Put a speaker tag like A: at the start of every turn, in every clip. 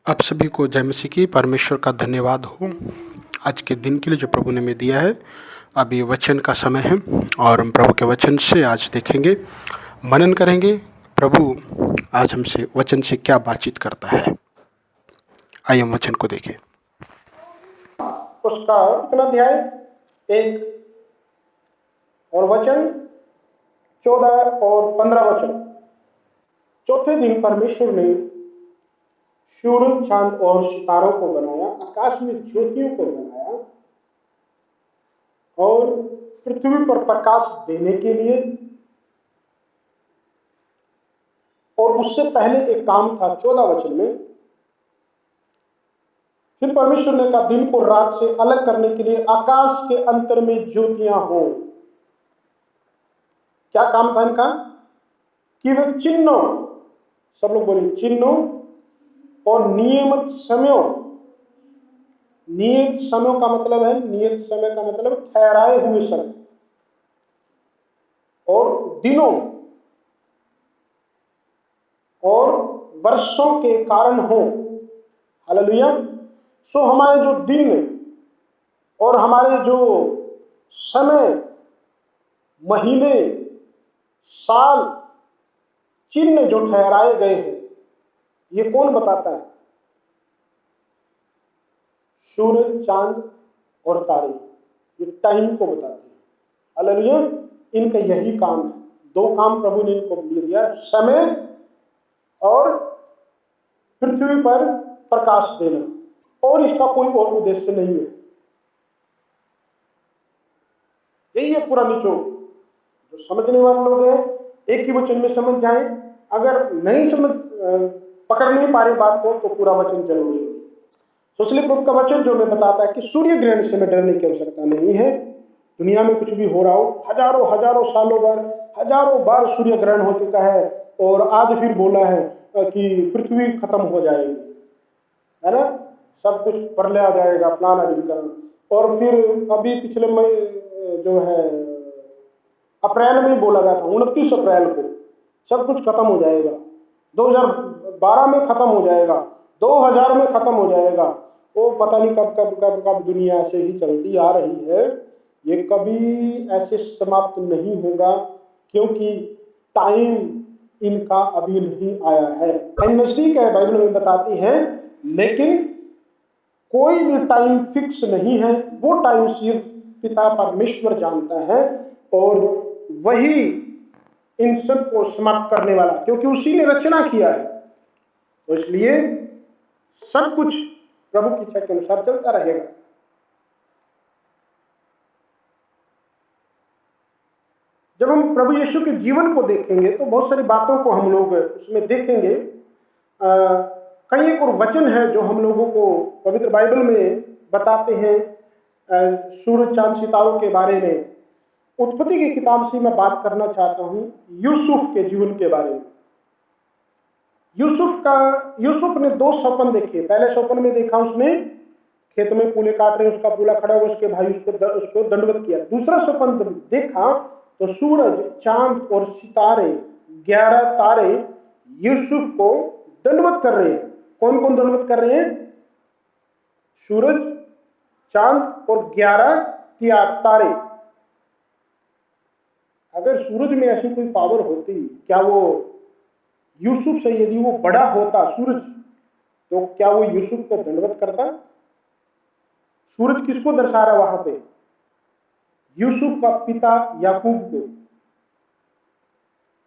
A: आप सभी को जय मसीह की। परमेश्वर का धन्यवाद हो आज के दिन के लिए जो प्रभु ने हमें दिया है। अब ये वचन का समय है और हम प्रभु के वचन से आज देखेंगे, मनन करेंगे प्रभु आज हमसे वचन से क्या बातचीत करता है। आइए हम वचन को देखें।
B: उसका कितना अध्याय 1 और वचन 14 और 15 वचन। चौथे दिन परमेश्वर ने सूरज, चांद और सितारों को बनाया, आकाश में ज्योतियों को बनाया और पृथ्वी पर प्रकाश देने के लिए। और उससे पहले एक काम था 14 वचन में। फिर परमेश्वर ने कहा दिन को रात से अलग करने के लिए आकाश के अंतर में ज्योतियां हो। क्या काम था इनका? कि वे चिन्हों, सब लोग बोले चिन्हों और नियमित समयों। नियत समय का मतलब है, नियत समय का मतलब ठहराए हुए समय और दिनों और वर्षों के कारण हो। हालेलुया। सो हमारे जो दिन और हमारे जो समय, महीने, साल, चिन्ह जो ठहराए गए हैं, ये कौन बताता है? सूरज, चांद और तारे, ये टाइम को बताते हैं। हालेलुया। इनका यही काम है। दो काम प्रभु ने इनको दिया, समय और पृथ्वी पर प्रकाश देना, और इसका कोई और उद्देश्य नहीं है। यही है पूरा निचोड़। जो समझने वाले लोग हैं एक ही वचन में समझ जाएं, अगर नहीं समझ पकड़ नहीं पा रही बात को तो पूरा वचन जरूर सुनिए। तो इसलिए प्रभु का वचन जो हमें बताता है कि सूर्य ग्रहण से हमें डरने की आवश्यकता नहीं है। दुनिया में कुछ भी हो रहा हो, हजारों हजारों सालों बार, हजारों बार सूर्य ग्रहण हो चुका है और आज फिर बोला है कि पृथ्वी खत्म हो जाएगी, है ना, सब कुछ प्रलय आ जाएगा, फलाना ढिमकाना। और फिर अभी पिछले जो है अप्रैल में बोला गया था 29 अप्रैल को सब कुछ खत्म हो जाएगा, 2012 में खत्म हो जाएगा, 2000 में खत्म हो जाएगा। वो पता नहीं कब कब कब कब दुनिया से ही चलती आ रही है, ये कभी ऐसे समाप्त नहीं होगा, क्योंकि टाइम इनका अभी नहीं आया है। नजदीक है, बाइबल में बताती है, लेकिन कोई भी टाइम फिक्स नहीं है। वो टाइम सिर्फ पिता परमेश्वर जानता है और वही इन सब को समाप्त करने वाला, क्योंकि उसी ने रचना किया है। तो इसलिए सब कुछ प्रभु की इच्छा के अनुसार चलता रहेगा। जब हम प्रभु यीशु के जीवन को देखेंगे तो बहुत सारी बातों को हम लोग उसमें देखेंगे। कई एक और वचन है जो हम लोगों को पवित्र बाइबल में बताते हैं सूरज, चांद, सितारों के बारे में। उत्पत्ति की किताब से मैं बात करना चाहता हूं यूसुफ के जीवन के बारे में। यूसुफ ने 2 स्वप्न देखे। पहले स्वप्न में देखा उसने खेत में पूले काट रहे, उसका पूला खड़ा हुआ, उसके भाई उसको दंडवत किया। दूसरा स्वप्न देखा तो सूरज, चांद और सितारे, 11 तारे यूसुफ को दंडवत कर रहे हैं। कौन कौन दंडवत कर रहे हैं? सूरज, चांद और 11 तारे। अगर सूरज में ऐसी कोई पावर होती, क्या वो यूसुफ से, यदि वो बड़ा होता सूरज, तो क्या वो यूसुफ को दंडवत करता? सूरज किसको दर्शा रहा है वहां पे? यूसुफ का पिता याकूब को,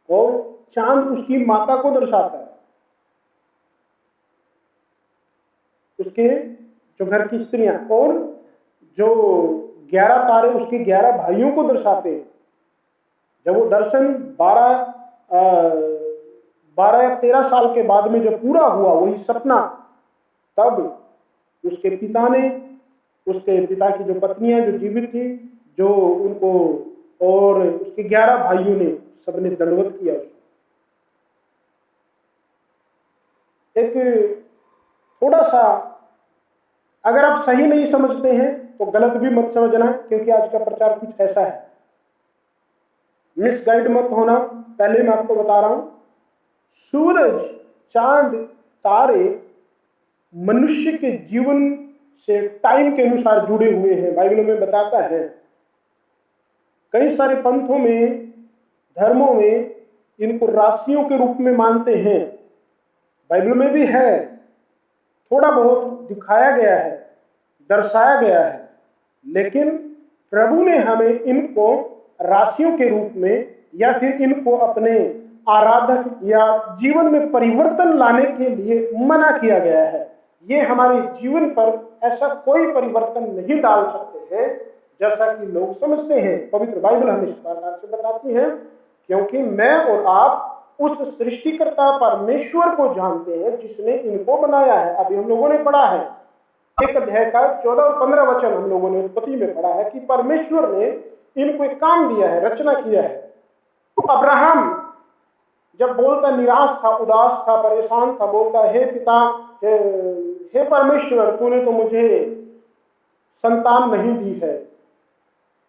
B: और चांद उसकी माता को दर्शाता है, उसके जो घर की स्त्रियां, और जो 11 तारे उसके 11 भाइयों को दर्शाते हैं। जब वो दर्शन 12 या 13 साल के बाद में जब पूरा हुआ वही सपना, तब उसके पिता ने, उसके पिता की जो पत्नियां जो जीवित थी, जो उनको, और उसके 11 भाइयों ने, सबने दंडवत किया उसको। एक थोड़ा सा, अगर आप सही नहीं समझते हैं तो गलत भी मत समझना, क्योंकि आज का प्रचार कुछ ऐसा है, मिसगाइड मत होना। पहले मैं आपको बता रहा हूं, सूरज, चांद, तारे मनुष्य के जीवन से टाइम के अनुसार जुड़े हुए हैं। बाइबल में बताता है, कई सारे पंथों में, धर्मों में इनको राशियों के रूप में मानते हैं। बाइबल में भी है, थोड़ा बहुत दिखाया गया है, दर्शाया गया है, लेकिन प्रभु ने हमें इनको राशियों के रूप में या फिर इनको अपने आराधक या जीवन में परिवर्तन लाने के लिए मना किया गया है। ये हमारे जीवन पर ऐसा कोई परिवर्तन नहीं डाल सकते हैं जैसा कि लोग समझते हैं। पवित्र बाइबल हमें इस प्रकार से बताती है, क्योंकि मैं और आप उस सृष्टिकर्ता परमेश्वर को जानते हैं जिसने इनको बनाया है। अभी हम लोगों ने पढ़ा है, 1 अध्याय का 14 और 15 वचन हम लोगों ने उत्पत्ति में पढ़ा है कि परमेश्वर ने इनको एक काम दिया है, रचना किया है। तो अब्राहम जब बोलता, निराश था, उदास था, परेशान था, बोलता, हे पिता, हे परमेश्वर, तूने तो मुझे संतान नहीं दी है।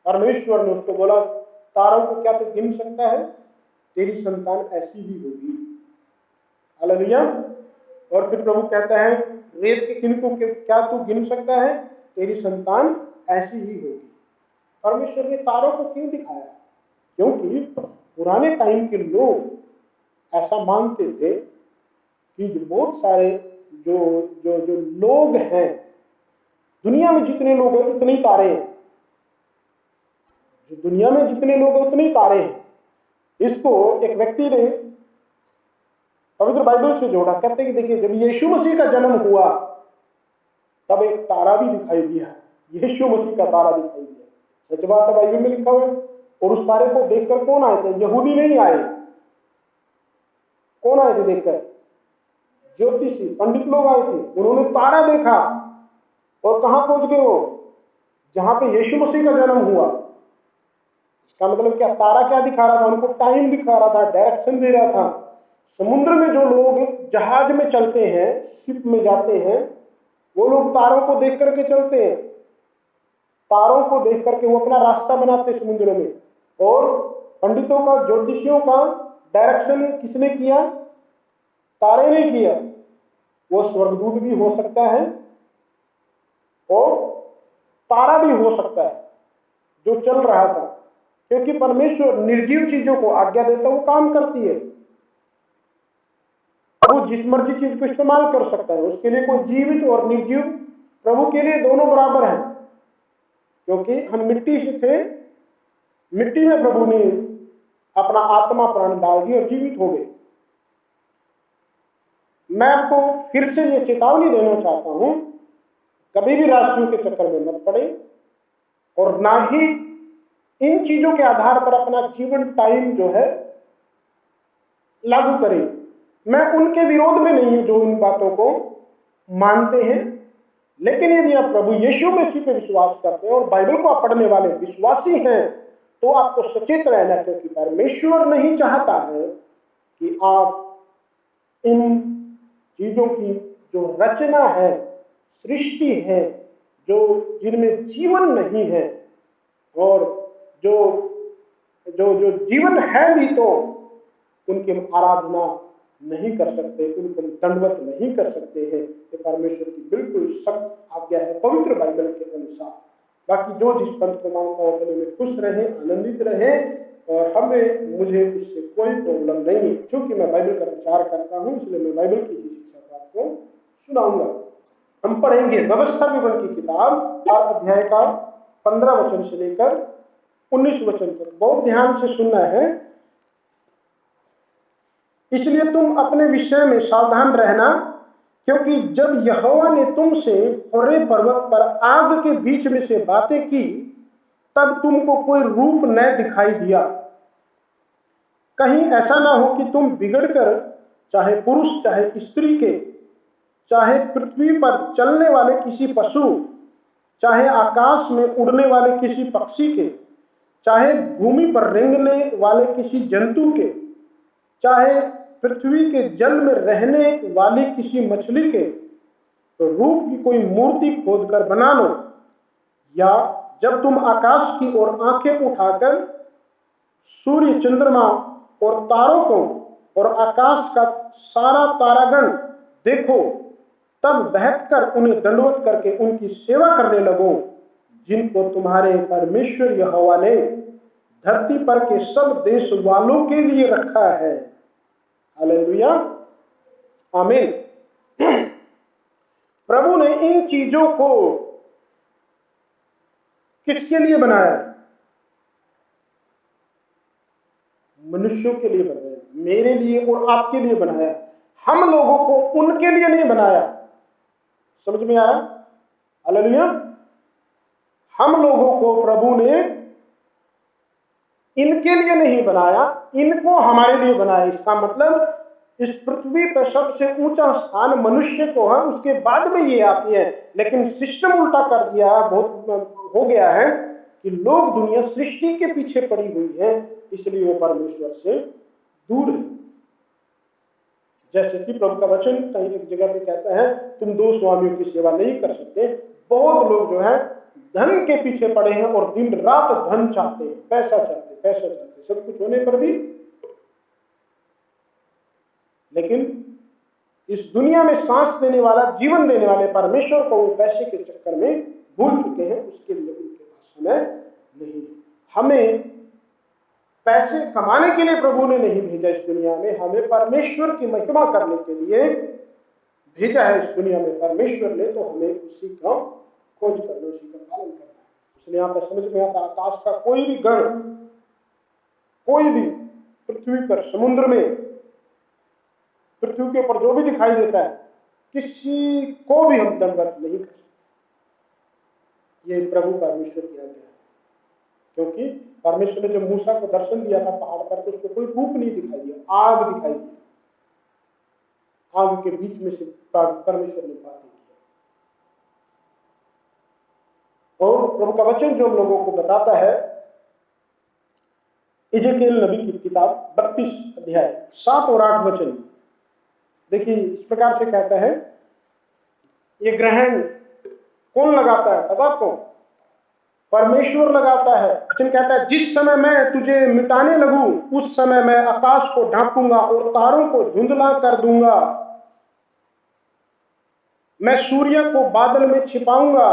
B: परमेश्वर ने उसको बोला, तारों को क्या तू गिन सकता है? तेरी संतान ऐसी ही होगी। हालेलुया। और फिर प्रभु कहता है, रेत के किन को क्या तू गिन सकता है? तेरी संतान ऐसी ही होगी। परमेश्वर ने तारों को क्यों दिखाया? क्योंकि पुराने टाइम के लोग ऐसा मानते थे कि जो बहुत सारे जो जो जो लोग हैं, दुनिया में जितने लोग हैं उतने ही तारे हैं। जो दुनिया में जितने लोग हैं उतने ही तारे हैं। इसको एक व्यक्ति ने पवित्र बाइबल से जोड़ा। कहते हैं कि देखिए, जब यीशु मसीह का जन्म हुआ तब एक तारा भी दिखाई दिया, यीशु मसीह का तारा दिखाई दिया। सच बात है, बाइबल में लिखा हुआ है। और उस तारे को देखकर कौन आए थे? यहूदी नहीं आए। कौन आए थे देखकर? ज्योतिषी, पंडित लोग आए थे। उन्होंने तारा देखा और कहां पहुंच गए वो? जहां पे यीशु मसीह का जन्म हुआ। इसका मतलब क्या? तारा क्या दिखा रहा था? उनको टाइम दिखा रहा था, डायरेक्शन दे रहा था। समुद्र में जो लोग जहाज में चलते हैं, शिप में जाते हैं, वो लोग तारों को देख करके चलते हैं। तारों को देख करके वो अपना रास्ता बनाते हैं समुद्र में। और पंडितों का, ज्योतिषियों का डायरेक्शन किसने किया? तारे ने किया। वो स्वर्गदूत भी हो सकता है और तारा भी हो सकता है जो चल रहा था, क्योंकि परमेश्वर निर्जीव चीजों को आज्ञा देता, वो काम करती है। वो जिस मर्जी चीज को इस्तेमाल कर सकता है। उसके लिए कोई जीवित और निर्जीव प्रभु के लिए दोनों बराबर हैं, क्योंकि हम मिट्टी से थे, मिट्टी में प्रभु ने अपना आत्मा प्राण डाल दी और जीवित हो गए। मैं आपको फिर से ये चेतावनी देना चाहता हूं, कभी भी राशियों के चक्कर में मत पड़े और ना ही इन चीजों के आधार पर अपना जीवन टाइम जो है लागू करें। मैं उनके विरोध में नहीं हूं जो इन बातों को मानते हैं, लेकिन यदि आप प्रभु यीशु मसीह पे विश्वास करते हैं और बाइबल को आप पढ़ने वाले विश्वासी हैं, तो आपको सचेत रहना, क्योंकि परमेश्वर नहीं चाहता है कि आप इन चीजों की जो रचना है, सृष्टि है, जो जिनमें जीवन नहीं है और जो जो जो जीवन है भी, तो उनकी हम आराधना नहीं कर सकते, उनको दंडवत नहीं कर सकते हैं। ये परमेश्वर की बिल्कुल सख्त आज्ञा है पवित्र बाइबल के अनुसार। बाकी जो जिस पंथ को मानता है अपने में खुश रहे, आनंदित रहे, और मुझे उससे कोई प्रॉब्लम नहीं है। क्योंकि मैं बाइबल का प्रचार करता हूँ, इसलिए मैं बाइबल की ही शिक्षा आपको सुनाऊंगा। हम पढ़ेंगे व्यवस्था विवरण की किताब 4 अध्याय का 15 वचन से लेकर 19 वचन तक। बहुत ध्यान से सुनना है, इसलिए तुम अपने विषय में सावधान रहना, क्योंकि जब यहोवा ने तुमसे होरे पर्वत पर आग के बीच में से बातें की, तब तुमको कोई रूप न दिखाई दिया। कहीं ऐसा ना हो कि तुम बिगड़कर, चाहे पुरुष चाहे स्त्री के, चाहे पृथ्वी पर चलने वाले किसी पशु, चाहे आकाश में उड़ने वाले किसी पक्षी के, चाहे भूमि पर रेंगने वाले किसी जंतु के, चाहे पृथ्वी के जल में रहने वाली किसी मछली के, तो रूप की कोई मूर्ति खोदकर बना लो। या जब तुम आकाश की ओर आंखें उठाकर सूर्य, चंद्रमा और तारों को और आकाश का सारा तारागण देखो, तब बैठकर उन्हें दंडवत करके उनकी सेवा करने लगो, जिनको तुम्हारे परमेश्वर यहोवा ने धरती पर के सब देश वालों के लिए रखा है। हालेलुया, आमीन। प्रभु ने इन चीजों को किसके लिए बनाया? मनुष्यों के लिए बनाया, मेरे लिए और आपके लिए बनाया। हम लोगों को उनके लिए नहीं बनाया। समझ में आया? हालेलुया। हम लोगों को प्रभु ने इनके लिए नहीं बनाया, इनको हमारे लिए बनाया। इसका मतलब इस पृथ्वी पर सबसे ऊंचा स्थान मनुष्य को है, उसके बाद में ये आती है। लेकिन सिस्टम उल्टा कर दिया, बहुत हो गया है कि लोग, दुनिया सृष्टि के पीछे पड़ी हुई है, इसलिए वो परमेश्वर से दूर है। जैसे कि प्रभु का वचन कहीं एक जगह पे कहता है, तुम दो स्वामियों की सेवा नहीं कर सकते। बहुत लोग जो है धन के पीछे पड़े हैं और दिन रात धन चाहते हैं, पैसा चाहते, सब कुछ होने पर भी, लेकिन इस दुनिया में सांस देने वाला, जीवन देने वाले परमेश्वर को वो पैसे के चक्कर में भूल चुके हैं। उसके लिए उनके पास समय नहीं। हमें पैसे कमाने के लिए प्रभु ने नहीं भेजा इस दुनिया में, हमें परमेश्वर की महिमा करने के लिए भेजा है इस दुनिया में परमेश्वर ने। तो हमें उसी का खोज करना, उसी का पालन करना है। इसलिए यहाँ पर समझ में आता, आकाश का कोई भी गण, कोई भी पृथ्वी पर, समुद्र में, पृथ्वी के ऊपर जो भी दिखाई देता है, किसी को भी हम दंडवत नहीं कर सकते। ये प्रभु परमेश्वर की आज्ञा है। क्योंकि परमेश्वर ने जब मूसा को दर्शन दिया था पहाड़ पर, तो उसको कोई रूप नहीं दिखाई दिया, आग दिखाई दी। आग के बीच में से परमेश्वर ने बातें की। और प्रभु का वचन जो हम लोगों को बताता है, इज़ेकिएल नबी की किताब 32 अध्याय 7 और 8 वचन, देखिए इस प्रकार से कहता है। ये ग्रहण कौन लगाता है पता आपको? परमेश्वर लगाता है। वचन कहता है, जिस समय मैं तुझे मिटाने लगूं, उस समय मैं आकाश को ढांपूंगा और तारों को धुंधला कर दूंगा। मैं सूर्य को बादल में छिपाऊंगा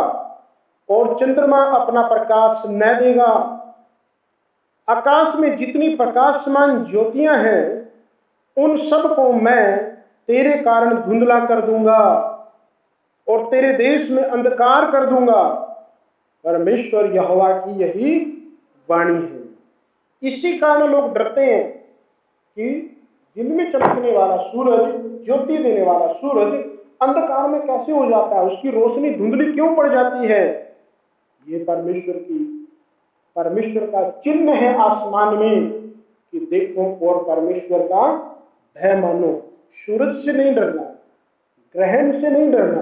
B: और चंद्रमा अपना प्रकाश न देगा। आकाश में जितनी प्रकाशमान ज्योतियां हैं, उन सब को मैं तेरे कारण धुंधला कर दूंगा और तेरे देश में अंधकार कर दूंगा। परमेश्वर यहोवा की यही वाणी है। इसी कारण लोग डरते हैं कि दिन में चमकने वाला सूरज, ज्योति देने वाला सूरज अंधकार में कैसे हो जाता है, उसकी रोशनी धुंधली क्यों पड़ जाती है। ये परमेश्वर का चिन्ह है आसमान में कि देखो और परमेश्वर का भय मानो। सूरज से नहीं डरना, ग्रहण से नहीं डरना।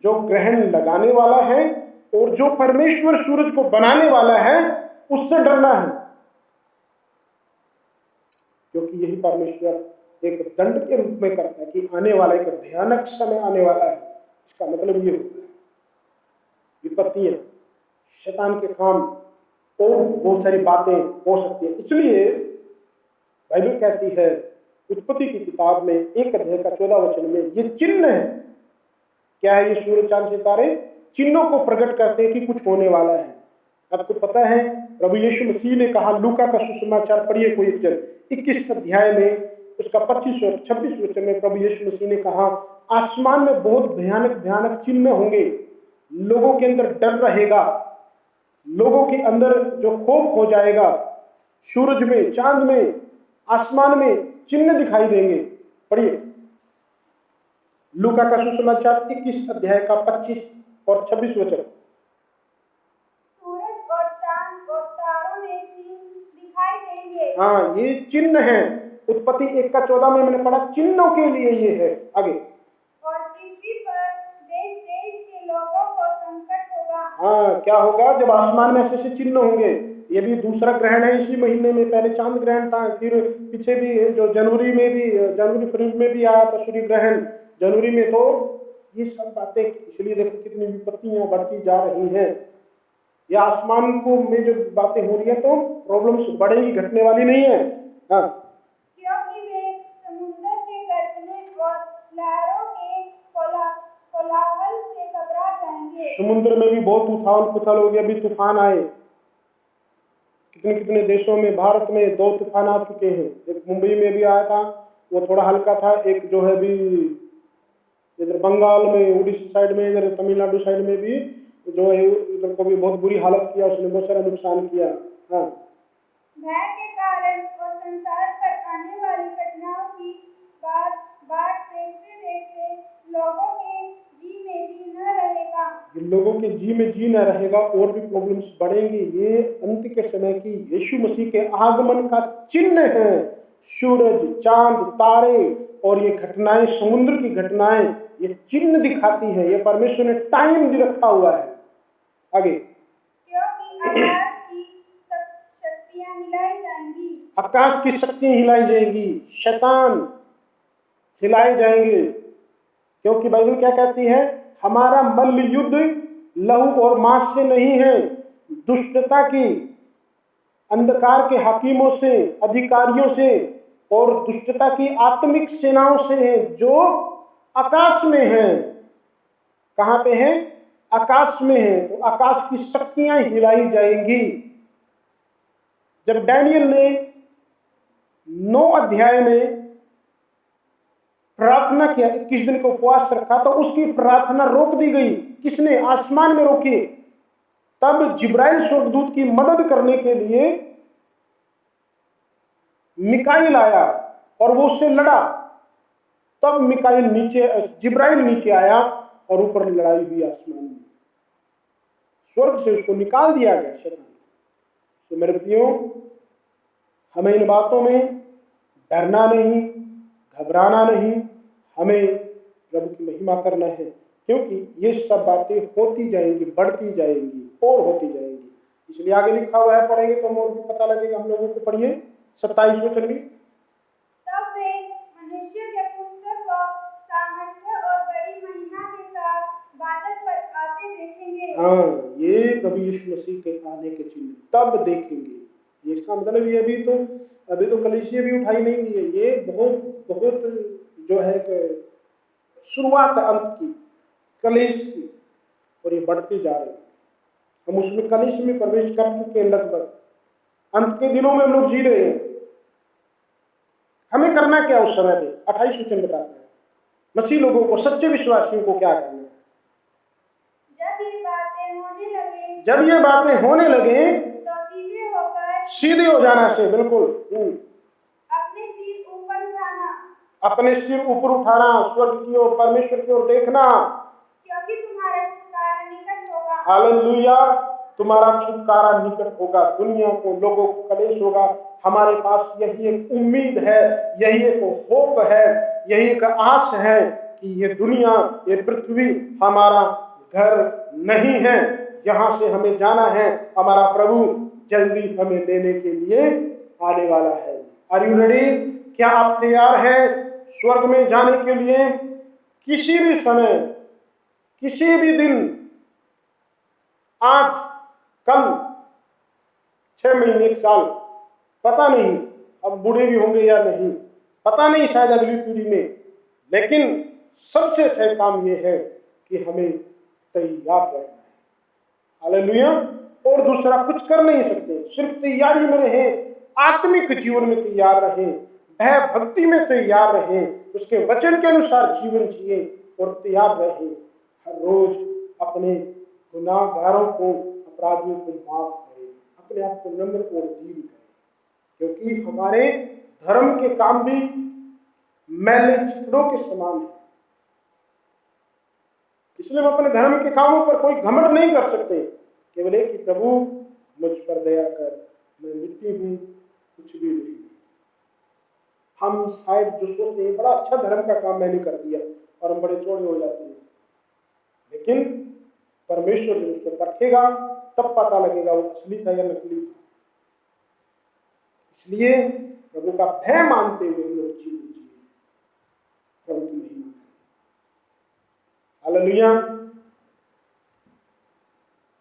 B: जो ग्रहण लगाने वाला है और जो परमेश्वर सूरज को बनाने वाला है, उससे डरना है। क्योंकि यही परमेश्वर एक दंड के रूप में करता है कि आने वाला एक भयानक समय आने वाला है। इसका मतलब ये होता है विपत्तियां, शैतान के काम और बहुत सारी बातें हो सकती है। इसलिए बाइबल कहती है उत्पत्ति की किताब में 1 अध्याय का 14 वचन में, ये चिन्ह है। क्या है ये? सूरज चांद सितारे चिन्हों को प्रकट करते हैं कि कुछ होने वाला है। आपको पता है प्रभु यीशु मसीह ने कहा, लूका का सुसमाचार पढ़िए कोई एक जन, 21 अध्याय में उसका 25 और 26 वचन में प्रभु यीशु मसीह ने कहा, आसमान में बहुत भयानक भयानक चिन्ह होंगे। लोगों के अंदर डर रहेगा, लोगों के अंदर जो खौफ हो जाएगा। सूरज में, चांद में, आसमान में चिन्ह दिखाई देंगे। पढ़िए लूका का सुसमाचार 21 अध्याय का 25 और 26 वचन।
C: सूरज और चांद और तारों में चिन्ह दिखाई देंगे।
B: हाँ, ये चिन्ह है। उत्पत्ति 1 का 14 में मैंने पढ़ा, चिन्हों के लिए ये है। आगे,
C: और पृथ्वी पर देश देश के लोगों को संकट होगा।
B: हाँ, क्या होगा? जब आसमान में ऐसे चिन्ह होंगे। ये भी दूसरा ग्रहण है इसी महीने में। पहले चांद ग्रहण था, फिर पीछे भी जो जनवरी फरवरी में भी आया था सूर्य ग्रहण जनवरी में। तो ये सब बातें, इसलिए देखो कितनी विपत्तियां बढ़ती जा रही हैं। ये आसमान को में जो बातें हो रही है, तो प्रॉब्लम्स बढ़ेगी, घटने वाली नहीं है। हाँ,
C: क्योंकि वे समुद्र के गर्जने और लहरों के
B: समुद्र में भी बहुत उथाल पुथल हो गया, अभी तूफान आए कितने कितने देशों में। भारत में 2 तूफान आ चुके हैं। एक मुंबई में भी आया था, वो थोड़ा हल्का था। एक जो है भी इधर बंगाल में, उड़ीसा साइड में, इधर तमिलनाडु साइड में भी जो है इधर को भी बहुत बुरी हालत किया, उसने बहुत सारा नुकसान किया। हाँ,
C: भय के कारण और संसार पर आने वाली घटनाओं की बाट देखते देखते लोगों के जी में जी न रहेगा।
B: लोगों के जी में जी न रहेगा और भी प्रॉब्लम्स बढ़ेंगे। ये अंत के समय की यीशु मसीह के आगमन का चिन्ह है। सूरज, चांद, तारे और ये घटनाएं, समुद्र की घटनाएं, ये चिन्ह दिखाती है। ये परमेश्वर ने टाइम भी रखा हुआ है। आगे,
C: क्योंकि आकाश की शक्तियां हिलाई जाएंगी।
B: आकाश की शक्तियां हिलाई जाएंगी, शैतान हिलाए जाएंगे। क्योंकि बाइबल क्या कहती है? हमारा मल्ल युद्ध लहू और मांस से नहीं है, दुष्टता की, अंधकार के हाकिमों से, अधिकारियों से और दुष्टता की आत्मिक सेनाओं से है जो आकाश में है। कहां पे है? आकाश में है। तो आकाश की शक्तियां हिलाई जाएंगी। जब डैनियल ने 9 अध्याय में प्रार्थना किया, 21 दिन का उपवास रखा, तो उसकी प्रार्थना रोक दी गई। किसने? आसमान में रोकी। तब जिब्राइल स्वर्गदूत की मदद करने के लिए मिकाइल आया और वो उससे लड़ा। तब जिब्राइल नीचे आया और ऊपर लड़ाई हुई आसमान में। स्वर्ग से उसको निकाल दिया गया शैतान। तो मेरे प्रियो, हमें इन बातों में डरना नहीं, घबराना नहीं, हमें प्रभु की महिमा करना है। क्योंकि ये सब बातें होती जाएंगी, बढ़ती जाएंगी और होती जाएंगी। इसलिए आगे लिखा हुआ है, पढ़ेंगे तो हमें और भी पता लगेगा हम लोगों को। पढ़िए 27वें चलिए।
C: तब वे मनुष्य के पुत्र को सामर्थ्य और बड़ी महिमा के साथ बादल पर आते देखेंगे।
B: हाँ, ये प्रभु यीशु मसीह के आने के चिन्ह तब देखेंगे। इसका मतलब ये अभी तो कलीसिया भी उठाई नहीं दी है। ये बहुत बहुत जो है कि शुरुआत अंत की, कलीस की, और ये बढ़ते जा रहे हैं। हम उसमें कलीस में प्रवेश कर चुके हैं लगभग। अंत के दिनों में हम लोग जी रहे हैं। हमें करना क्या उस समय में? 28 वचन बताता है मसीह लोगों को, सच्चे विश्वासियों को क्या करना है। जब ये बातें होने लगे
C: तो
B: सीधे हो जाना से, बिल्कुल
C: अपने सिर ऊपर उठाना,
B: अपने सिर ऊपर उठाना, स्वर्ग की ओर, परमेश्वर की ओर देखना,
C: क्योंकि तुम्हारा छुटकारा निकट होगा।
B: हालेलुया, तुम्हारा छुटकारा निकट होगा। दुनिया को, लोगों को कलेश होगा। हमारे पास यही एक उम्मीद है, यही एक होप है, यही एक आस है कि ये दुनिया, ये पृथ्वी हमारा घर नहीं है। यहाँ से हमें जाना है। हमारा प्रभु जल्दी हमें लेने के लिए आने वाला है। Are you ready? क्या आप तैयार हैं स्वर्ग में जाने के लिए? किसी भी समय, किसी भी दिन, आज, कल, 6 महीने, 1 साल, पता नहीं, अब बूढ़े भी होंगे या नहीं, पता नहीं, शायद अगली पीढ़ी में। लेकिन सबसे अच्छा काम यह है कि हमें तैयार रहना है। हालेलुया। और दूसरा कुछ कर नहीं सकते, सिर्फ तैयारी में रहें, आत्मिक जीवन में तैयार रहें, भय भक्ति में तैयार रहें, उसके वचन के अनुसार जीवन जिए और तैयार रहें। हर रोज अपने गुनाहगारों को, अपराधियों को माफ करें, अपने आप को नम्र और दीन करें। क्योंकि हमारे धर्म के काम भी मैले चिकनों के समान है। इसलिए हम अपने धर्म के कामों पर कोई घमंड नहीं कर सकते। केवल एक कि प्रभु मुझ पर दया कर, मैं मिट्टी हूं, कुछ भी नहीं। हम शायद जो सोचते हैं बड़ा अच्छा धर्म का काम मैंने कर दिया और हम बड़े चौड़े हो जाते हैं, लेकिन परमेश्वर जब उसको परखेगा तब पता लगेगा वो असली था या नकली था। इसलिए प्रभु का भय मानते हुए हम लोग जीवन जिए, प्रभु की महिमा। हालेलुया।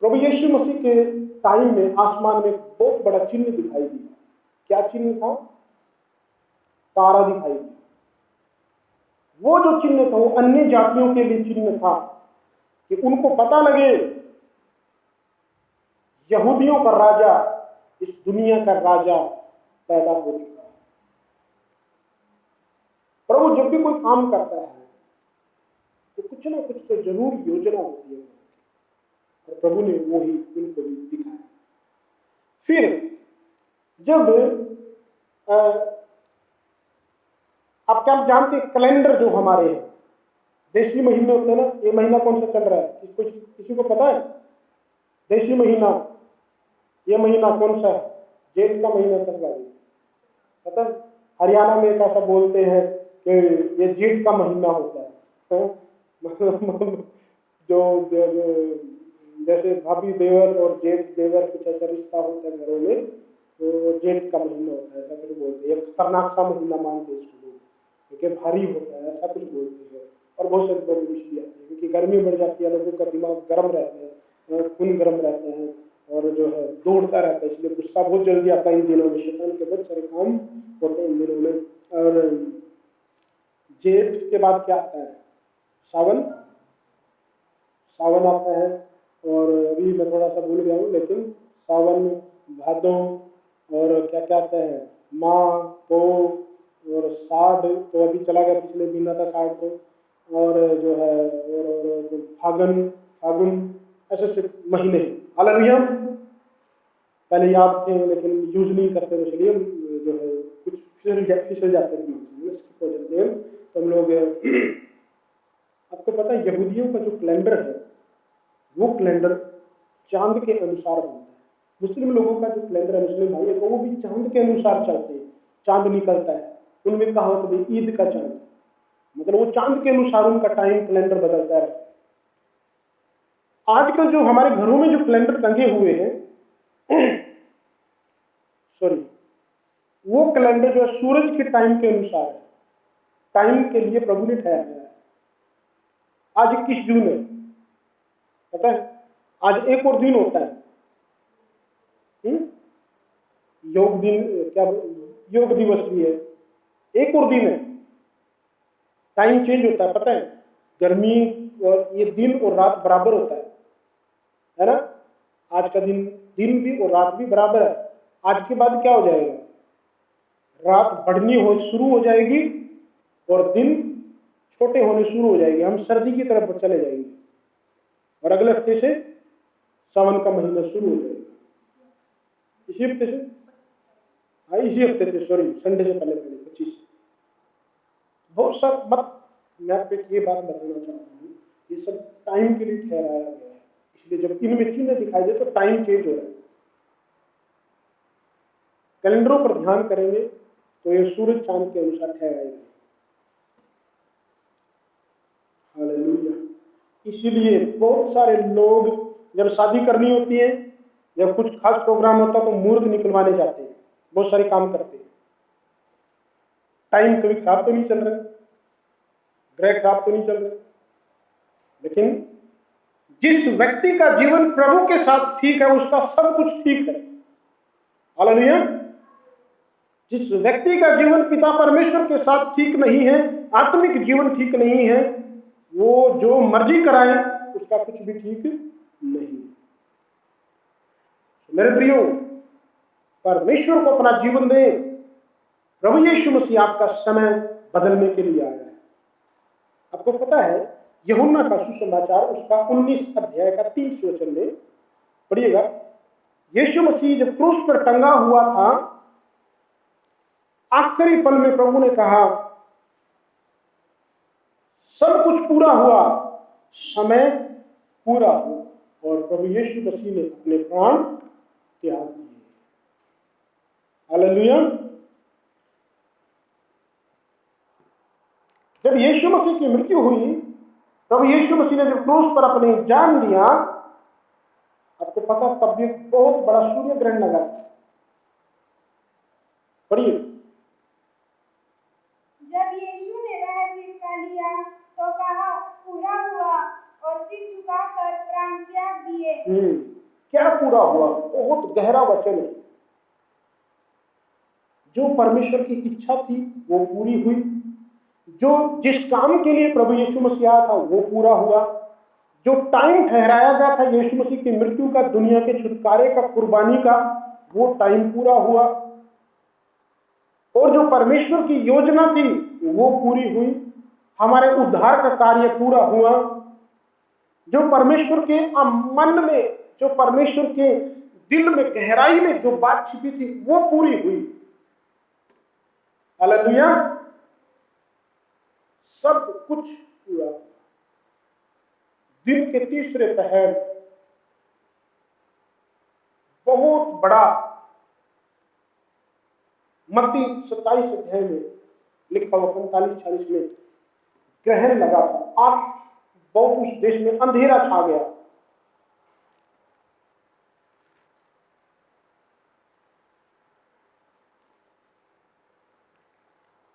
B: प्रभु यीशु मसीह के टाइम में आसमान में बहुत बड़ा चिन्ह दिखाई दिया। क्या चिन्ह था? तारा दिखाई दिया। वो जो चिन्ह था वो अन्य जातियों के लिए चिन्ह था कि उनको पता लगे यहूदियों का राजा, इस दुनिया का राजा पैदा हो चुका है। प्रभु जब भी कोई काम करता है तो कुछ ना कुछ तो जरूर योजना होती है, और प्रभु ने वो ही उनको भी दिखाया। फिर जब आप क्या जानते हैं, कैलेंडर जो हमारे हैं, देशी महीने होते हैं ना, ये महीना कौन सा चल रहा है, किसी को पता है? देशी महीना, ये महीना कौन सा है? जेठ का महीना चल रहा है, पता है? हरियाणा में एक ऐसा बोलते हैं कि ये जेठ का महीना होता है, जो जैसे भाभी देवर और जेठ देवर कुछ ऐसा रिश्ता होता है घरों में, तो जेठ का महीना होता है, ऐसा कुछ बोलते हैं। खतरनाक सा महीना मानते हैं इसको, क्योंकि भारी होता है, ऐसा कुछ बोलते हैं। और बहुत सारी प्रॉब्लम इसलिए आती है क्योंकि गर्मी बढ़ जाती है, लोगों का दिमाग गर्म रहता है, खून गर्म रहते हैं, और जो है दौड़ता रहता है, इसलिए गुस्सा बहुत जल्दी आता है इन दिनों में। शैतान के बहुत सारे काम होते हैं इन दिनों में। और जेठ के बाद क्या आता है? सावन आता है, और अभी मैं थोड़ा सा भूल गया हूँ, लेकिन सावन, भादों, और क्या क्या आता है, माह, पो, और साढ़ तो अभी चला गया, पिछले महीना था साढ़ तो, और जो है और फागुन, ऐसे से महीने। हालेलुया। पहले याद थे लेकिन यूज नहीं करते, तो इसलिए जो है कुछ फिसल जाते थे, स्किप हो जाते हैं। तो हम लोग आपको पता है यहूदियों का जो कैलेंडर है वो कैलेंडर चांद के अनुसार बनता है। मुस्लिम लोगों का जो कैलेंडर है, मुस्लिम भाई है, वो भी चांद के अनुसार चलते हैं। चांद निकलता है, उनमें कहावत भी ईद का चांद, मतलब वो चांद के अनुसार उनका टाइम कैलेंडर बदलता है। आजकल जो हमारे घरों में जो कैलेंडर टंगे हुए हैं सॉरी, वो कैलेंडर जो है सूरज के टाइम के अनुसार है, टाइम के लिए प्रभु ने ठहराया है। आज 21 जून है, पता है? आज एक और दिन होता है, योग दिन, क्या योग दिवस भी है, एक और दिन है। टाइम चेंज होता है, पता है? गर्मी और ये दिन और रात बराबर होता है ना? आज का दिन भी और रात भी बराबर है। आज के बाद क्या हो जाएगा? रात बढ़नी शुरू हो जाएगी और दिन छोटे होने शुरू हो जाएंगे। हम सर्दी की तरफ चले जाएंगे, और अगले हफ्ते से सावन का महीना शुरू हो जाएगा। इसी हफ्ते से, हाँ इसी हफ्ते से, सॉरी संडे से पहले 25। बहुत सारा मत, मैं आपको ये बात बताना चाहता हूँ, ये सब टाइम के लिए ठहराया गया है। इसलिए जब इनमें चिन्ह दिखाई दे तो टाइम चेंज हो रहा है। कैलेंडरों पर ध्यान करेंगे तो ये सूरज चांद के अनुसार ठहराए गए। हालेलुया। इसीलिए बहुत सारे लोग जब शादी करनी होती है, जब कुछ खास प्रोग्राम होता है, तो मुहूर्त निकलवाने जाते हैं, बहुत सारे काम करते हैं। टाइम कभी खराब तो नहीं चल रहा, ग्रह खराब तो नहीं चल रहा, लेकिन जिस व्यक्ति का जीवन प्रभु के साथ ठीक है उसका सब कुछ ठीक है। हालेलुया। जिस व्यक्ति का जीवन पिता परमेश्वर के साथ ठीक नहीं है, आत्मिक जीवन ठीक नहीं है, वो जो मर्जी कराए उसका कुछ भी ठीक नहीं। मेरे प्रियो, परमेश्वर को अपना जीवन दे। प्रभु यीशु मसीह आपका समय बदलने के लिए आया है। आपको पता है यूहन्ना का सुसमाचार उसका 19 अध्याय का 30 वचन में पढ़िएगा। यीशु मसीह जब क्रूस पर टंगा हुआ था, आखिरी पल में प्रभु ने कहा सब कुछ पूरा हुआ, समय पूरा हुआ, और प्रभु यीशु मसीह ने अपने प्राण त्याग दिए। हालेलुया। जब यीशु मसीह की मृत्यु हुई, प्रभु यीशु मसीह ने जब क्रूस पर अपनी जान दिया, आपको पता तब भी बहुत बड़ा सूर्य ग्रहण लगा। पढ़िए।
C: जब यीशु ने वह सिरका लिया तो कहा पूरा हुआ, और सिर झुकाकर प्राण त्याग दिए।
B: क्या पूरा हुआ? बहुत गहरा वचन है। जो परमेश्वर की इच्छा थी वो पूरी हुई, जो जिस काम के लिए प्रभु यीशु मसीह आया था वो पूरा हुआ, जो टाइम ठहराया गया था यीशु मसीह की मृत्यु का, दुनिया के छुटकारे का, कुर्बानी का, वो टाइम पूरा हुआ। और जो परमेश्वर की योजना थी वो पूरी हुई। हमारे उद्धार का कार्य पूरा हुआ। जो परमेश्वर के मन में, जो परमेश्वर के दिल में गहराई में जो बात छिपी थी वो पूरी हुई। हालेलुया। सब कुछ पूरा हुआ। दिन के तीसरे पहर बहुत बड़ा, मत्ती 27 अध्याय में लिखा हुआ 45-46 में ग्रहण लगा था। आज बहुत उस देश में अंधेरा छा गया।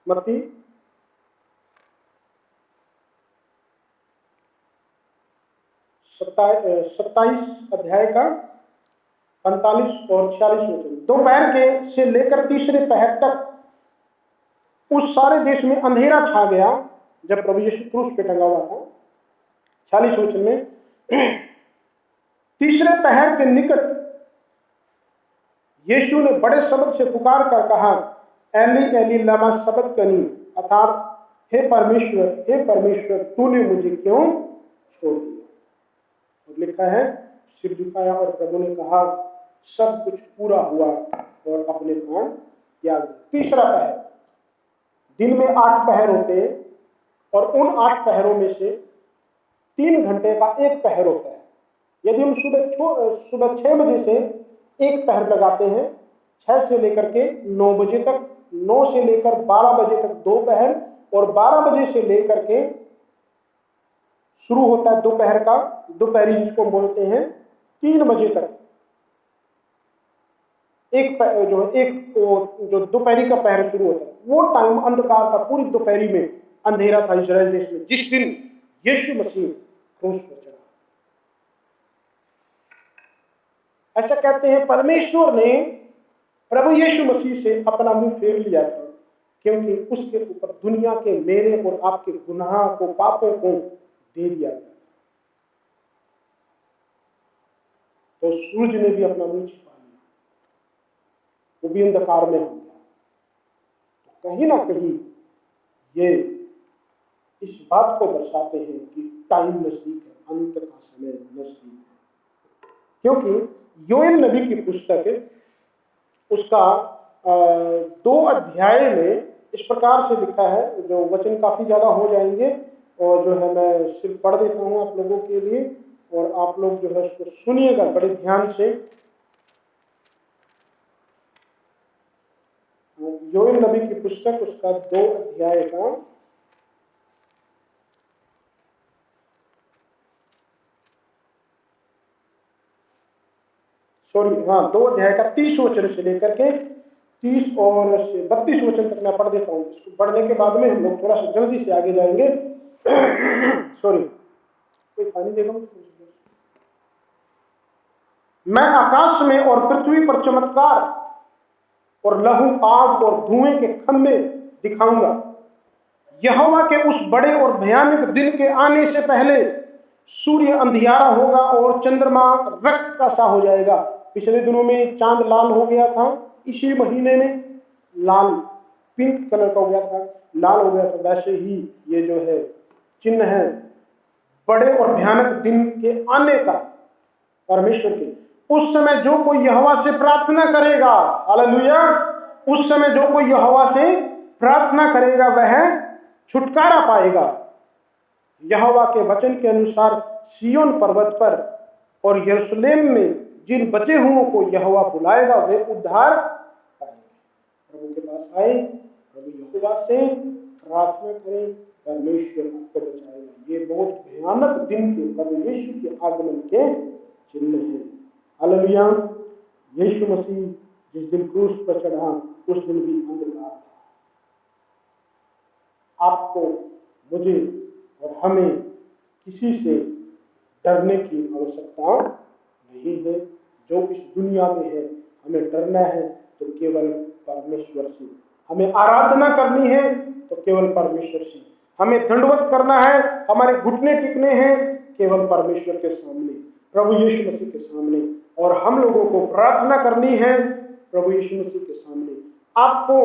B: मत्ती 27 अध्याय का 45 और 46 वचन। दोपहर के से लेकर तीसरे पहर तक उस सारे देश में अंधेरा छा गया जब प्रभु यीशु क्रूस पे टंगा हुआ था। 46 वचन में, तीसरे पहर के निकट यीशु ने बड़े शब्द से पुकार कर कहा, एली एली लमा सबक्तनी, अर्थात हे परमेश्वर तूने मुझे क्यों छोड़ दिया। और लिखा है, सिर झुकाया और प्रभु ने कहा, सब कुछ पूरा हुआ, और अपने प्राण त्याग दिए। तीसरा पहर, दिन में 8 पहर होते हैं और उन 8 पहरों में से 3 घंटे का एक पहर होता है। यदि हम सुबह 6 बजे से एक पहर लगाते हैं, 6 से लेकर के 9 बजे तक, 9 से लेकर 12 बजे तक 2 पहर, और 12 बजे से लेकर के शुरू होता है दोपहर का, दोपहरी जिसको बोलते हैं, 3 बजे तक जो दोपहरी का पहर शुरू होता है। वो टाइम अंधकार था, पूरी दोपहरी में अंधेरा था इस्राएल देश में, जिस दिन यीशु मसीह क्रूस पर चढ़ा। ऐसा कहते हैं परमेश्वर ने प्रभु यीशु मसीह से अपना मुंह फेर लिया था, क्योंकि उसके ऊपर दुनिया के, मेरे और आपके गुनाह को, पापों को दे दिया गया। तो सूरज ने भी अपना मुंह छिपा लिया, वो भी अंधकार में हो गया। तो कहीं ना कहीं ये इस बात को दर्शाते हैं कि टाइम नजदीक है, अंत का समय नजदीक है। क्योंकि योएल नबी की पुस्तक, उसका 2 अध्याय में इस प्रकार से लिखा है, जो वचन काफी ज्यादा हो जाएंगे और जो है मैं सिर्फ पढ़ देता हूं आप लोगों के लिए, और आप लोग जो है उसको सुनिएगा बड़े ध्यान से। योएल नबी की पुस्तक, उसका 2 अध्याय का 2 अध्याय का 30 वचन से लेकर के 30 और 32 वचन तक मैं पढ़ देता हूँ। इसको पढ़ने के बाद में हम लोग थोड़ा सा जल्दी से आगे जाएंगे। कोई पानी देगा? मैं आकाश में और पृथ्वी पर चमत्कार और लहू, आग और धुएं के खंभे दिखाऊंगा। यहोवा के उस बड़े और भयानक दिन के आने से पहले सूर्य अंधियारा होगा और चंद्रमा रक्त का सा हो जाएगा। पिछले दिनों में चांद लाल हो गया था, इसी महीने में लाल, पिंक कलर का हो गया था, लाल हो गया था। वैसे ही ये जो है चिन्ह है बड़े और भयानक दिन के आने का, परमेश्वर के। उस समय जो कोई यहोवा से प्रार्थना करेगा, हालेलुया, उस समय जो कोई यहोवा से प्रार्थना करेगा वह छुटकारा पाएगा। यहोवा के वचन के अनुसार सिय्योन पर्वत पर और यरूशलेम में जिन बचे हुओं को यहोवा बुलाएगा वे उद्धार पाएंगे। प्रभु के पास आए, प्रभु यहोवा से प्रार्थना करें, परमेश्वर आपको बचाएगा। ये बहुत भयानक दिन के, प्रभु यीशु के आगमन के चिन्ह है। हालेलुया। यीशु मसीह जिस दिन क्रूस पर चढ़ा उस दिन भी अंधकार था। आपको, मुझे और हमें किसी से डरने की आवश्यकता नहीं है। जो इस दुनिया में है हमें डरना है तो केवल परमेश्वर से, हमें आराधना करनी है तो केवल परमेश्वर से, हमें दंडवत करना है, हमारे घुटने टिकने हैं केवल परमेश्वर के सामने, प्रभु यीशु मसीह के सामने। और हम लोगों को प्रार्थना करनी है प्रभु यीशु मसीह के सामने। आपको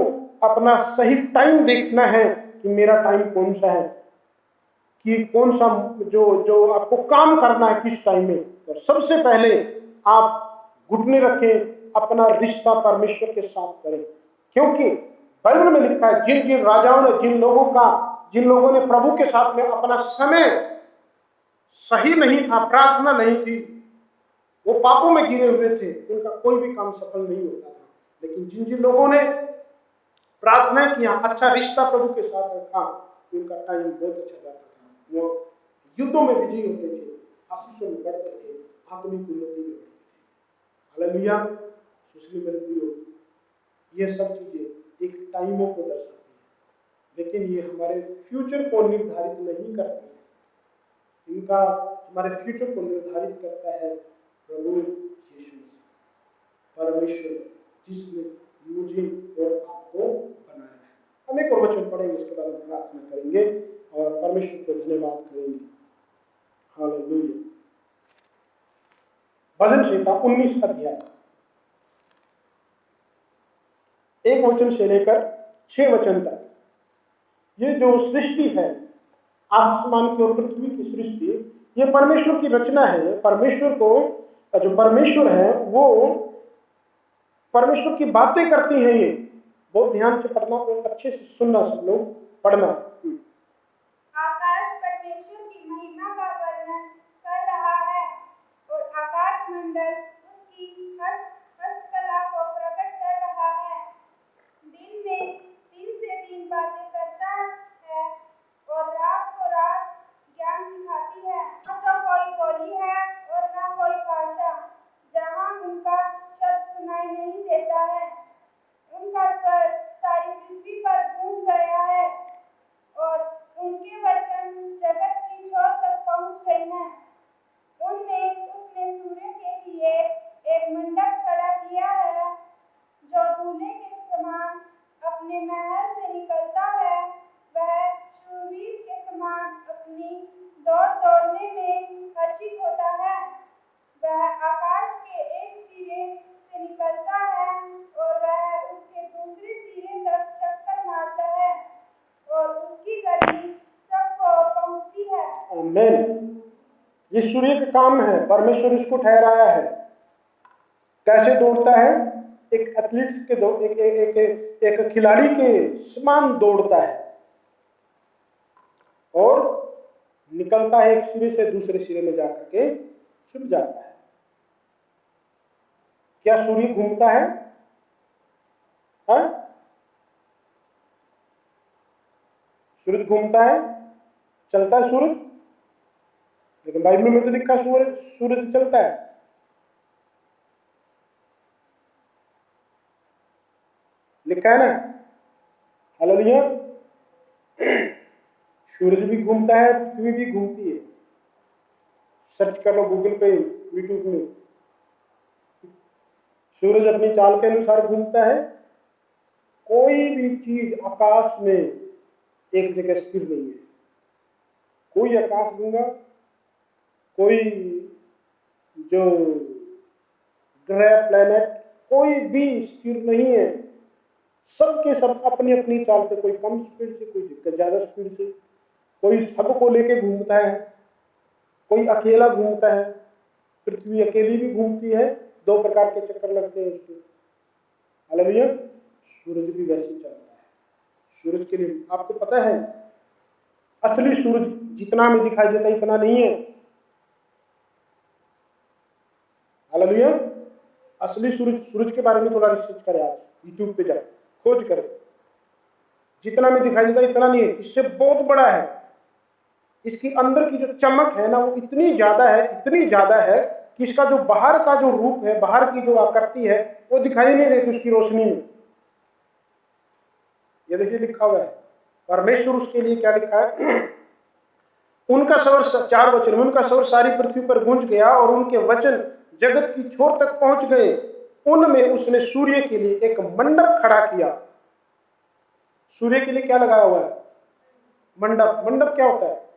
B: अपना सही टाइम देखना है कि मेरा टाइम कौन सा है, कि कौन सा जो आपको काम करना है किस टाइम में। और सबसे पहले आप घुटने रखें, अपना रिश्ता परमेश्वर के साथ करें, क्योंकि बाइबल में लिखा है जिन जिन राजाओं ने, जिन लोगों ने प्रभु के साथ में अपना समय सही नहीं था, प्रार्थना नहीं थी, वो पापों में गिरे हुए थे, उनका कोई भी काम सफल नहीं होता था। लेकिन जिन जिन लोगों ने प्रार्थना किया, अच्छा रिश्ता प्रभु के साथ रखा, उनका टाइम बहुत अच्छा जाता था। वो युद्धों में विजयी होते थे, आशीषों में बढ़ते थे, आत्मिक उन्नति में बढ़ते थे। हालेलुया। सुसली मेरे प्रियो, ये सब चीजें एक टाइमों को दर्शाती है, लेकिन ये हमारे फ्यूचर को निर्धारित नहीं करती है। इनका हमारे फ्यूचर को निर्धारित करता है प्रभु यीशु मसीह, परमेश्वर, जिसने मुझे और आपको बनाया है। हम एक और वचन पढ़ेंगे, इसके बाद हम प्रार्थना करेंगे और परमेश्वर को धन्यवाद करेंगे। हालेलुया। भजन संहिता 19 अध्याय 1 वचन से लेकर 6 वचन तक, ये जो सृष्टि है, आसमान की और पृथ्वी की सृष्टि, ये परमेश्वर की रचना है। परमेश्वर को, जो परमेश्वर है वो परमेश्वर की बातें करती हैं। ये बहुत ध्यान से पढ़ना और अच्छे से सुनना, सब लोग पढ़ना।
C: आकाश परमेश्वर की महिमा का वर्णन कर रहा है और आकाश मंडल उसकी हस्तकला को प्रकट कर रहा है। दिन में 3 से 3 बातें करता है और रात को रात ज्ञान सिखाती है। न तो कोई बोली है और न कोई भाषा जहाँ उनका शब्द सुनाई नहीं देता है। उनका स्वर सारी पृथ्वी पर गूंज गया है और उनके वचन जगत की छोर तक पहुंच गए हैं। उनमें उसने सूर्य के लिए एक मंडप खड़ा किया है जो दूल्हे के समान अपने महल से निकलता है। वह शूरवीर के समान अपनी दौड़ दौड़ने में हर्षित होता है। वह आकाश के एक सिरे से निकलता है और वह उसके दूसरे सिरे तक चक्कर मारता है और उसकी गति सबको पहुंचती है।
B: आमीन। ये सूर्य का काम है, परमेश्वर इसको ठहराया है। कैसे दौड़ता है? एक एथलीट के दो एक खिलाड़ी के समान दौड़ता है और निकलता है एक सिरे से दूसरे सिरे में जाकर के छुप जाता है। क्या सूर्य घूमता है? हाँ? सूरज घूमता है, चलता है सूरज, लेकिन बाइबल में तो लिखा सूरज चलता है। लिखा है ना? हालेलुया। सूरज भी घूमता है, पृथ्वी भी घूमती है। सर्च कर लो गूगल पे, यूट्यूब में। सूरज अपनी चाल के अनुसार घूमता है। कोई भी चीज आकाश में एक जगह स्थिर नहीं है। कोई आकाश गंगा, कोई जो ग्रह प्लैनेट, कोई भी स्थिर नहीं है। सब के सब अपनी अपनी चाल पे, कोई कम स्पीड से, कोई ज्यादा स्पीड से, कोई सबको लेके घूमता है, कोई अकेला घूमता है। पृथ्वी अकेली भी घूमती है, 2 प्रकार के चक्कर लगते हैं उसको। हालेलुया। सूरज भी वैसे चलता है। सूरज के लिए आपको पता है, असली सूरज जितना हमें दिखाई देता है इतना नहीं है। हालेलुया। असली सूरज के बारे में थोड़ा रिसर्च करें, आप यूट्यूब पे जाए, खोज करें। जितना हमें दिखाई देता है इतना नहीं है, इससे बहुत बड़ा है। इसकी अंदर की जो चमक है ना, वो इतनी ज्यादा है कि इसका जो बाहर का जो रूप है, बाहर की जो आकृति है, वो दिखाई नहीं देती उसकी रोशनी में। ये देखिए लिखा हुआ है, परमेश्वर उसके लिए क्या लिखा है? उनका स्वर, 4 वचन में, उनका स्वर सारी पृथ्वी पर गूंज गया और उनके वचन जगत की छोर तक पहुंच गए। उनमें उसने सूर्य के लिए एक मंडप खड़ा किया। सूर्य के लिए क्या लगाया हुआ है? मंडप। मंडप क्या होता है?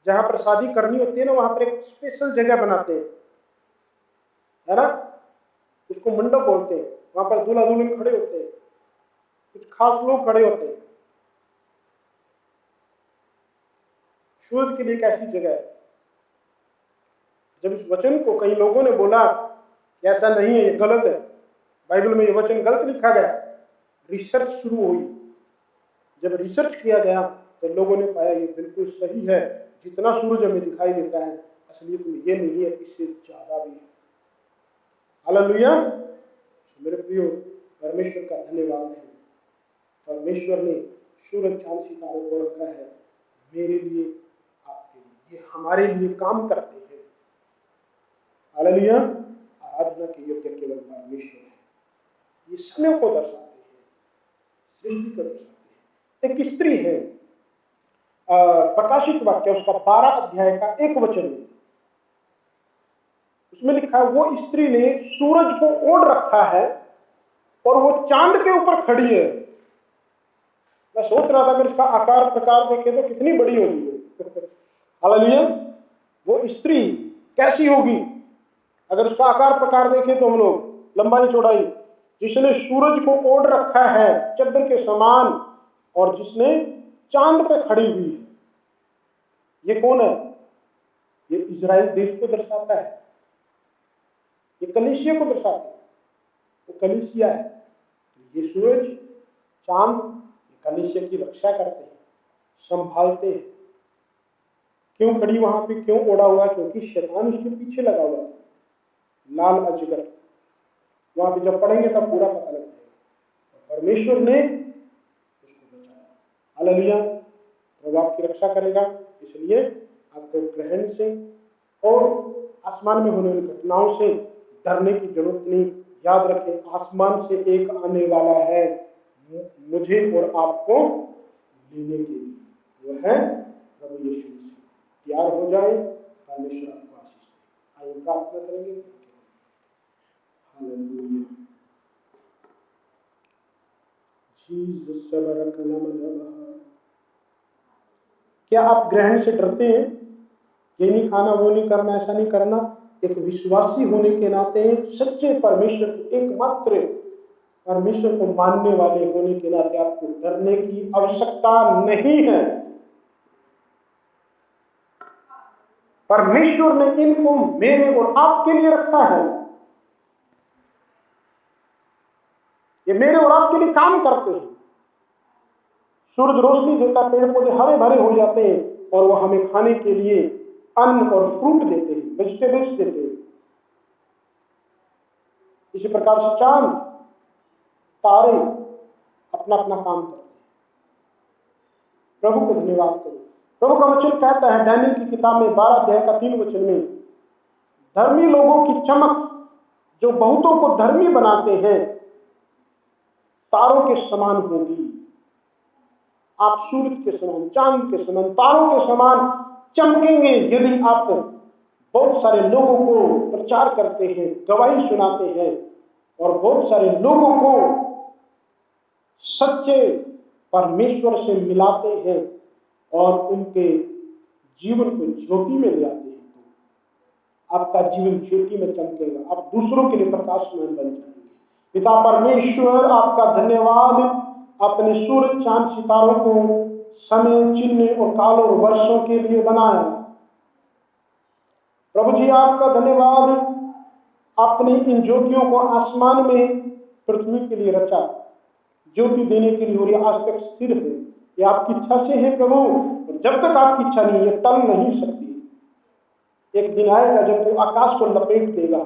B: जहां पर शादी करनी होती है ना, वहां पर एक स्पेशल जगह बनाते हैं, है ना, उसको मंडप बोलते हैं। वहां पर दूल्हा दुल्हन खड़े होते हैं, कुछ खास लोग खड़े होते हैं। सूरज के लिए एक ऐसी जगह है। जब इस वचन को कई लोगों ने बोला कि ऐसा नहीं है, ये गलत है, बाइबल में ये वचन गलत लिखा गया, रिसर्च शुरू हुई। जब रिसर्च किया गया तो लोगों ने पाया ये बिल्कुल सही है। जितना सूरज हमें दिखाई देता है असलियत में ये नहीं है, इससे ज्यादा भी है। हालेलुया। मेरे प्रियो, परमेश्वर का धन्यवाद है। परमेश्वर ने सूरज चांद सितारों को रखा है मेरे लिए, आपके लिए, ये हमारे लिए काम करते हैं। हालेलुया। आराधना के योग्य केवल परमेश्वर है। ये समय को दर्शाते हैं, सृष्टि को दर्शाते हैं। एक स्त्री है, प्रकाशित वाक्य उसका 12 अध्याय का 1 वचन है, उसमें लिखा है वो स्त्री ने सूरज को ओढ़ रखा है और वो चांद के ऊपर खड़ी है। मैं सोच रहा था अगर इसका आकार प्रकार देखे तो कितनी बड़ी होगी। हालेलुया। वो स्त्री कैसी होगी अगर उसका आकार प्रकार देखें तो हम लोग, लंबाई चौड़ाई, जिसने सूरज को ओढ़ रखा है चद्दर के समान और जिसने चांद पे खड़ी हुई है, ये कौन है? ये इजराइल देश को दर्शाता है, ये कलीसिया को दर्शाता है। वो कलीसिया है। ये सूरज चांद ये कलीसिया की रक्षा करते हैं, संभालते हैं। क्यों खड़ी वहां पे, क्यों ओढ़ा हुआ? क्योंकि शैतान उसके पीछे लगा हुआ है, लाल अजगर। वहां पे जब पढ़ेंगे तब पूरा पता लग जाएगा। परमेश्वर ने उसको बचाया। हालेलुया। प्रभु आपकी रक्षा करेगा। इसलिए आपको ग्रहण से और आसमान में होने वाली घटनाओं से डरने की जरूरत नहीं। याद रखें, आसमान से एक आने वाला है मुझे और आपको लेने के लिए, वो है प्रभु यीशु मसीह। तैयार हो जाए। परमेश्वर आपको आशीष दे। आइए प्रार्थना करेंगे। हालेलुया। जीसस क्या आप ग्रहण से डरते हैं? ये नहीं खाना, वो नहीं करना, ऐसा नहीं करना। एक विश्वासी होने के नाते, सच्चे परमेश्वर को, एकमात्र परमेश्वर को मानने वाले होने के नाते आपको डरने की आवश्यकता नहीं है। परमेश्वर ने इनको मेरे और आपके लिए रखा है। ये मेरे और आपके लिए काम करते हैं। सूरज रोशनी देता, पेड़ पौधे हरे भरे हो जाते हैं और वो हमें खाने के लिए अन्न और फ्रूट देते हैं, वेजिटेबल्स देते हैं। इसी प्रकार से चांद तारे अपना अपना काम करते हैं। प्रभु को धन्यवाद करो। प्रभु का वचन कहता है डैनियल की किताब में 12 अध्याय का 3 वचन में, धर्मी लोगों की चमक जो बहुतों को धर्मी बनाते हैं तारों के समान होगी। आप सूरज के समान, चांद के समान, तारों के समान चमकेंगे यदि आप बहुत सारे लोगों को प्रचार करते हैं, गवाही सुनाते हैं और बहुत सारे लोगों को सच्चे परमेश्वर से मिलाते हैं और उनके जीवन को ज्योति में ले आते हैं। तो आपका जीवन ज्योति में चमकेगा, आप दूसरों के लिए प्रकाशमान बन जाएंगे। पिता परमेश्वर, आपका धन्यवाद, अपने सूरज चांद सितारों को समय, चिन्ह और काल और वर्षों के लिए बनाया। प्रभु जी आपका धन्यवाद, आपने इन ज्योतियों को आसमान में पृथ्वी के लिए रचा, ज्योति देने के लिए, और ये आज तक स्थिर है। ये आपकी इच्छा से है प्रभु, और जब तक आपकी इच्छा नहीं है टल नहीं सकती। एक दिन आएगा जब तू आकाश को लपेट देगा,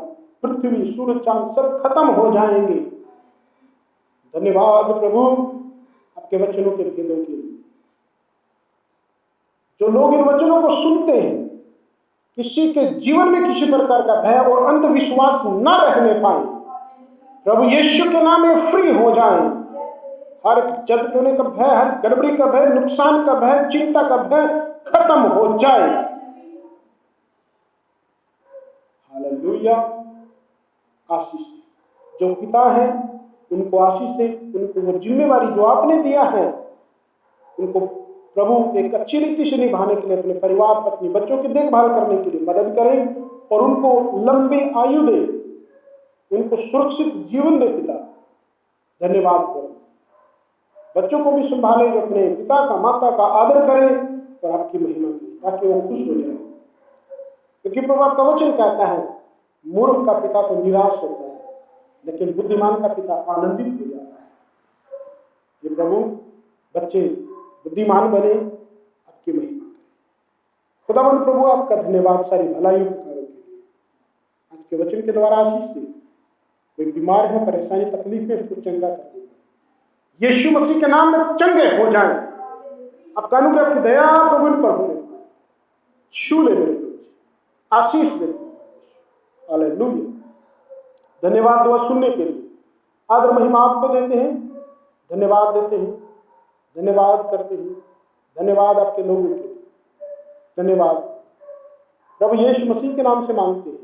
B: पृथ्वी सूरज चांद सब खत्म हो जाएंगे। धन्यवाद प्रभु आपके वचनों के भेदों के लिए। जो लोग इन वचनों को सुनते हैं, किसी के जीवन में किसी प्रकार का भय और अंधविश्वास न रहने पाए, प्रभु यीशु के नाम में फ्री हो जाए। हर जल्द होने का भय, हर गड़बड़ी का भय, नुकसान का भय, चिंता का भय खत्म हो जाए। हालेलुया। आशीष जो पिता है उनको आशीष दे, उनको वो जिम्मेवारी जो आपने दिया है उनको प्रभु एक अच्छी रीति से निभाने के लिए अपने परिवार, पत्नी, बच्चों की देखभाल करने के लिए मदद करें और उनको लंबी आयु दे, उनको सुरक्षित जीवन दे। पिता धन्यवाद प्रभु, बच्चों को भी संभाले जो अपने पिता का, माता का आदर करें और आपकी महिमा करें ताकि वो खुश हो जाए। क्योंकि प्रभु आपका वचन कहता है मूर्ख का पिता तो निराश होता है, लेकिन बुद्धिमान का पिता आनंदित हो जाता है। ये प्रभु बच्चे बुद्धिमान बने, आपकी महिमा करें। खुदावंद प्रभु आपका धन्यवाद सारी भलाई उपकारों के लिए। आज के वचन के द्वारा आशीष से कोई बीमार है, परेशानी, तकलीफ में, उसको चंगा कर दे। यीशु मसीह के नाम में चंगे हो जाएं। आपका अनुग्रह की दया प्रभु इन पर होने पाए। छू ले मेरे प्रभु, आशीष दे। हालेलुया। धन्यवाद दुआ सुनने के लिए। आदर महिमा आपको देते हैं, धन्यवाद देते हैं, धन्यवाद करते हैं। धन्यवाद आपके लोगों के लिए, धन्यवाद प्रभु यीशु मसीह के नाम से मांगते हैं।